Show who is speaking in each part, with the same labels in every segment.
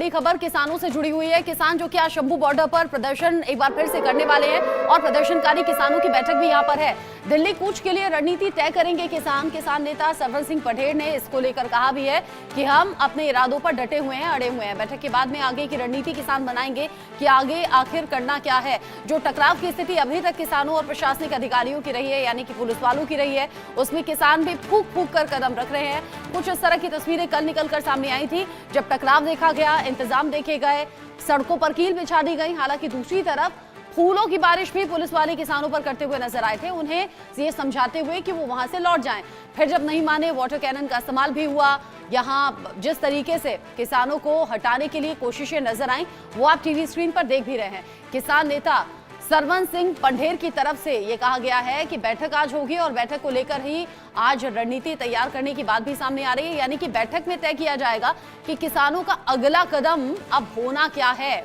Speaker 1: बड़ी खबर किसानों से जुड़ी हुई है। किसान जो कि आज शंभू बॉर्डर पर प्रदर्शन एक बार फिर से करने वाले हैं और प्रदर्शनकारी किसानों की बैठक भी यहां पर है। दिल्ली कूच के लिए रणनीति तय करेंगे किसान नेता सरवन सिंह पढ़ेर ने इसको लेकर कहा भी है कि हम अपने इरादों पर डटे हुए हैं, अड़े हुए हैं। बैठक के बाद में आगे की रणनीति किसान बनाएंगे कि आगे आखिर करना क्या है। जो टकराव की स्थिति अभी तक किसानों और प्रशासनिक अधिकारियों की रही है, यानी कि पुलिस वालों की रही है, उसमें किसान भी फूंक फूंक कर कदम रख रहे हैं। कुछ इस तरह की तस्वीरें कल निकलकर सामने आई थी जब टकराव देखा गया, इंतजाम देखे गए, सड़कों पर कील बिछा दी गई। हालांकि दूसरी तरफ फूलों की बारिश भी पुलिस वाले किसानों पर करते हुए नजर आए थे, उन्हें ये समझाते हुए कि वो वहां से लौट जाएं। फिर जब नहीं माने, वाटर कैनन का इस्तेमाल भी हुआ। यहां जिस तरीके से किसानों को हटाने के लिए कोशिशें नजर आई वो आप टीवी स्क्रीन पर देख भी रहे हैं। किसान नेता सरवन सिंह पढ़ेर की तरफ से ये कहा गया है कि बैठक आज होगी और बैठक को लेकर ही आज रणनीति तैयार करने की बात भी सामने आ रही है, यानी कि बैठक में तय किया जाएगा कि किसानों का अगला कदम अब होना क्या है।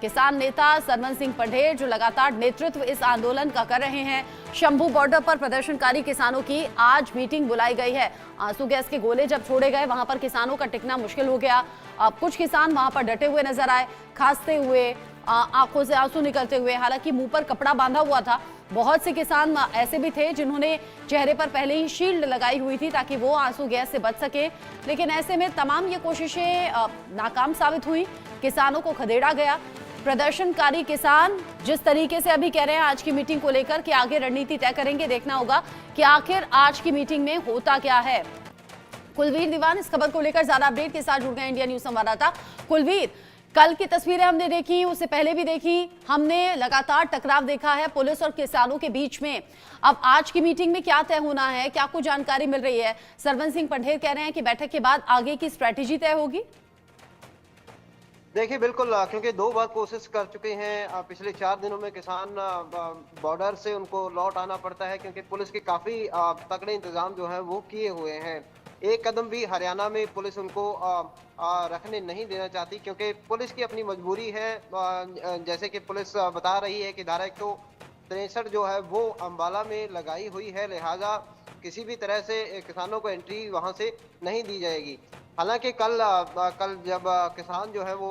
Speaker 1: किसान नेता सरवन सिंह पढ़ेर जो लगातार नेतृत्व इस आंदोलन का कर रहे हैं। शंभू बॉर्डर पर प्रदर्शनकारी किसानों की आज मीटिंग बुलाई गई है। आंसू गैस के गोले जब छोड़े गए वहां पर किसानों का टिकना मुश्किल हो गया। अब कुछ किसान वहां पर डटे हुए नजर आए, खांसते हुए, आंखों से आंसू निकलते हुए। हालांकि मुंह पर कपड़ा बांधा हुआ था। बहुत से किसान ऐसे भी थे जिन्होंने चेहरे पर पहले ही शील्ड लगाई हुई थी ताकि वो आंसू गैस से बच सके, लेकिन ऐसे में तमाम ये कोशिशें नाकाम साबित हुई। किसानों को खदेड़ा गया। प्रदर्शनकारी किसान जिस तरीके से अभी कह रहे हैं आज की मीटिंग को लेकर कि आगे रणनीति तय करेंगे, देखना होगा कि आखिर आज की मीटिंग में होता क्या है। कुलवीर दीवान इस खबर को लेकर ज्यादा अपडेट के साथ जुड़ गए इंडिया न्यूज संवाददाता। कुलवीर, कल की तस्वीरें हमने देखी, उससे पहले भी देखी, हमने लगातार टकराव देखा है पुलिस और किसानों के बीच में। अब आज की मीटिंग में क्या तय होना है, क्या कुछ जानकारी मिल रही है? सरवन सिंह पढ़ेर कह रहे हैं कि बैठक के बाद आगे की स्ट्रैटेजी तय होगी।
Speaker 2: देखिए बिल्कुल, क्योंकि 2 बार कोशिश कर चुके हैं। पिछले 4 दिनों में किसान बॉर्डर से उनको लौट आना पड़ता है क्योंकि पुलिस के काफी तगड़े इंतजाम जो है वो किए हुए हैं। एक कदम भी हरियाणा में पुलिस उनको रखने नहीं देना चाहती क्योंकि पुलिस की अपनी मजबूरी है। जैसे कि पुलिस बता रही है कि धारा 163 जो है वो अंबाला में लगाई हुई है, लिहाजा किसी भी तरह से किसानों को एंट्री वहां से नहीं दी जाएगी। हालांकि कल जब किसान जो है वो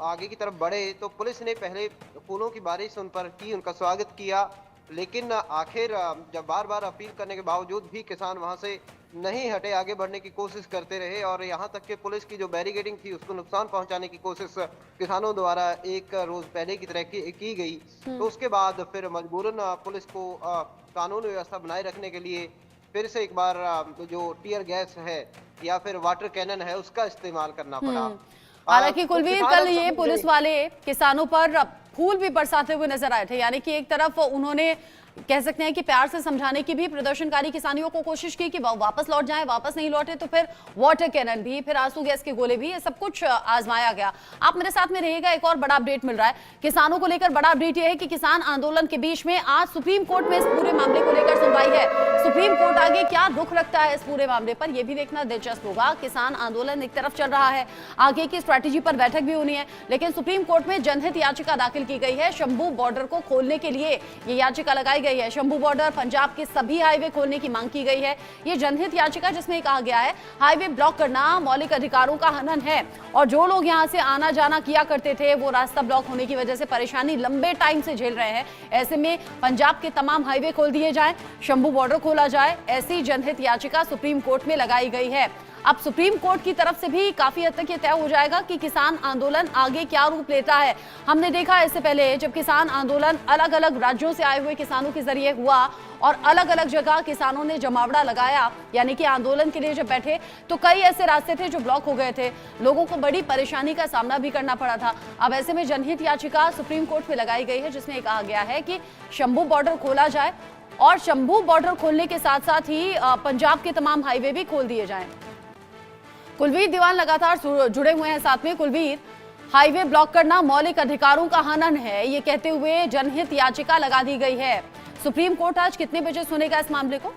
Speaker 2: आगे की तरफ बढ़े तो पुलिस ने पहले फूलों की बारिश उन पर की, उनका स्वागत किया, लेकिन आखिर जब बार बार अपील करने के बावजूद भी किसान वहां से नहीं हटे, आगे बढ़ने की कोशिश करते रहे और यहाँ तक कि पुलिस की जो बैरिकेडिंग थी उसको नुकसान पहुंचाने की कोशिश किसानों द्वारा एक रोज पहले की तरह की गई। तो उसके बाद फिर मजबूरन पुलिस को कानून व्यवस्था बनाए रखने के लिए फिर से एक बार जो टीयर गैस है या फिर वाटर कैनन है उसका इस्तेमाल करना पड़ा।
Speaker 1: हालांकि कुलवीर, कल ये पुलिस वाले किसानों पर फूल भी बरसाते हुए नजर आए थे, यानी कि एक तरफ उन्होंने कह सकते हैं कि प्यार से समझाने की भी प्रदर्शनकारी किसानियों को कोशिश की कि वापस लौट जाएं, वापस नहीं लौटे तो फिर वाटर कैनन भी, फिर आंसू गैस के गोले भी, ये सब कुछ आजमाया गया। आप मेरे साथ में रहिएगा, एक और बड़ा अपडेट मिल रहा है किसानों को लेकर। बड़ा अपडेट यह है कि किसान आंदोलन के बीच में आज सुप्रीम कोर्ट में इस पूरे मामले को लेकर सुनवाई है। सुप्रीम कोर्ट आगे क्या रुख रखता है इस पूरे मामले पर, यह भी देखना दिलचस्प होगा। किसान आंदोलन एक तरफ चल रहा है, आगे की स्ट्रैटेजी पर बैठक भी होनी है, लेकिन सुप्रीम कोर्ट में जनहित याचिका दाखिल की गई है। शंभू बॉर्डर को खोलने के लिए ये याचिका लगाई गई है। शंभू बॉर्डर, पंजाब के सभी हाईवे खोलने की मांग की गई है। ये जनहित याचिका जिसमें कहा गया है हाईवे ब्लॉक करना मौलिक अधिकारों का हनन है और जो लोग यहां से आना जाना किया करते थे वो रास्ता ब्लॉक होने की वजह से परेशानी लंबे टाइम से झेल रहे हैं। ऐसे में पंजाब के तमाम हाईवे खोल दिए जाएं, शंभू बॉर्डर खोला जाए, ऐसी जनहित याचिका सुप्रीम कोर्ट में लगाई गई है। अब सुप्रीम कोर्ट की तरफ से भी काफी हद तक ये तय हो जाएगा कि किसान आंदोलन आगे क्या रूप लेता है। हमने देखा इससे पहले जब किसान आंदोलन अलग अलग राज्यों से आए हुए किसानों के जरिए हुआ और अलग अलग जगह किसानों ने जमावड़ा लगाया, यानी कि आंदोलन के लिए जब बैठे तो कई ऐसे रास्ते थे जो ब्लॉक हो गए थे, लोगों को बड़ी परेशानी का सामना भी करना पड़ा था। अब ऐसे में जनहित याचिका सुप्रीम कोर्ट में लगाई गई है जिसमें कहा गया है कि शंभू बॉर्डर खोला जाए और शंभू बॉर्डर खोलने के साथ साथ ही पंजाब के तमाम हाईवे भी खोल दिए जाएं। कुलवीर दीवान लगातार जुड़े हुए हैं साथ में। कुलवीर, हाईवे ब्लॉक करना मौलिक अधिकारों का हनन है, ये कहते हुए जनहित याचिका लगा दी गई है। सुप्रीम कोर्ट आज कितने बजे सुनेगा इस मामले को?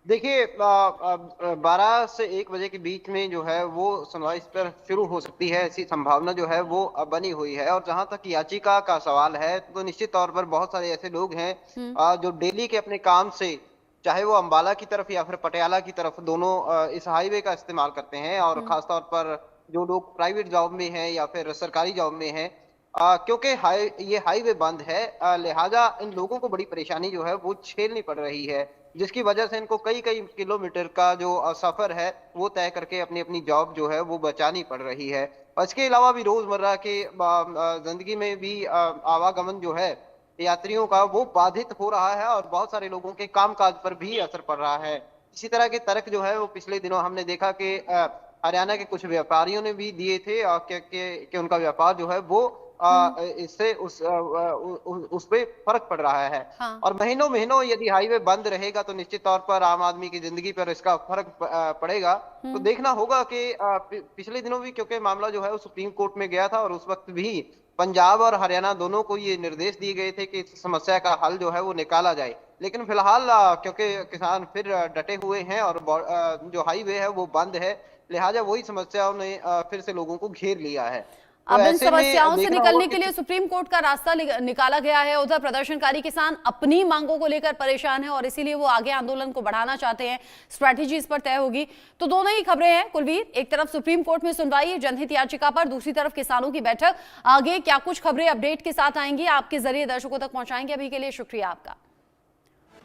Speaker 2: देखिए 12 से 1 बजे के बीच में जो है वो सुनवाई इस पर शुरू हो सकती है, ऐसी संभावना जो है वो बनी हुई है। और जहां तक याचिका का सवाल है तो निश्चित तौर पर बहुत सारे ऐसे लोग हैं जो डेली के अपने काम से, चाहे वो अंबाला की तरफ या फिर पटियाला की तरफ, दोनों इस हाईवे का इस्तेमाल करते हैं और खासतौर पर जो लोग प्राइवेट जॉब में हैं या फिर सरकारी जॉब में हैं, क्योंकि ये हाईवे बंद है, लिहाजा इन लोगों को बड़ी परेशानी जो है वो झेलनी पड़ रही है, जिसकी वजह से इनको कई कई किलोमीटर का जो सफर है वो तय करके अपनी अपनी जॉब जो है वो बचानी पड़ रही है। और इसके अलावा भी रोजमर्रा के जिंदगी में भी आवागमन जो है यात्रियों का वो बाधित हो रहा है और बहुत सारे लोगों के कामकाज पर भी असर पड़ रहा है। इसी तरह के तर्क जो है वो पिछले दिनों हमने देखा कि हरियाणा के कुछ व्यापारियों ने भी दिए थे, कि उनका व्यापार जो है वो इससे उस पे फर्क पड़ रहा है।
Speaker 1: हाँ।
Speaker 2: और महीनों महीनों यदि हाईवे बंद रहेगा तो निश्चित तौर पर आम आदमी की जिंदगी पर इसका फर्क पड़ेगा। तो देखना होगा कि पिछले दिनों भी क्योंकि मामला जो है वो सुप्रीम कोर्ट में गया था और उस वक्त भी पंजाब और हरियाणा दोनों को ये निर्देश दिए गए थे कि इस समस्या का हल जो है वो निकाला जाए। लेकिन फिलहाल क्योंकि किसान फिर डटे हुए हैं और जो हाईवे है वो बंद है, लिहाजा वही समस्याओं ने फिर से लोगों को घेर लिया है। तो
Speaker 1: अब इन
Speaker 2: ऐसे में
Speaker 1: समस्याओं से
Speaker 2: देखना
Speaker 1: निकलने
Speaker 2: होगा
Speaker 1: के लिए सुप्रीम कोर्ट का रास्ता निकाला गया है। उधर प्रदर्शनकारी किसान अपनी मांगों को लेकर परेशान है और इसीलिए वो आगे आंदोलन को बढ़ाना चाहते हैं। स्ट्रैटेजी इस पर तय होगी। तो दोनों ही खबरें हैं कुलवीर, एक तरफ सुप्रीम कोर्ट में सुनवाई जनहित याचिका पर, दूसरी तरफ किसानों की बैठक। आगे क्या कुछ खबरें अपडेट के साथ आएंगी आपके जरिए दर्शकों तक पहुंचाएंगे। अभी के लिए शुक्रिया आपका।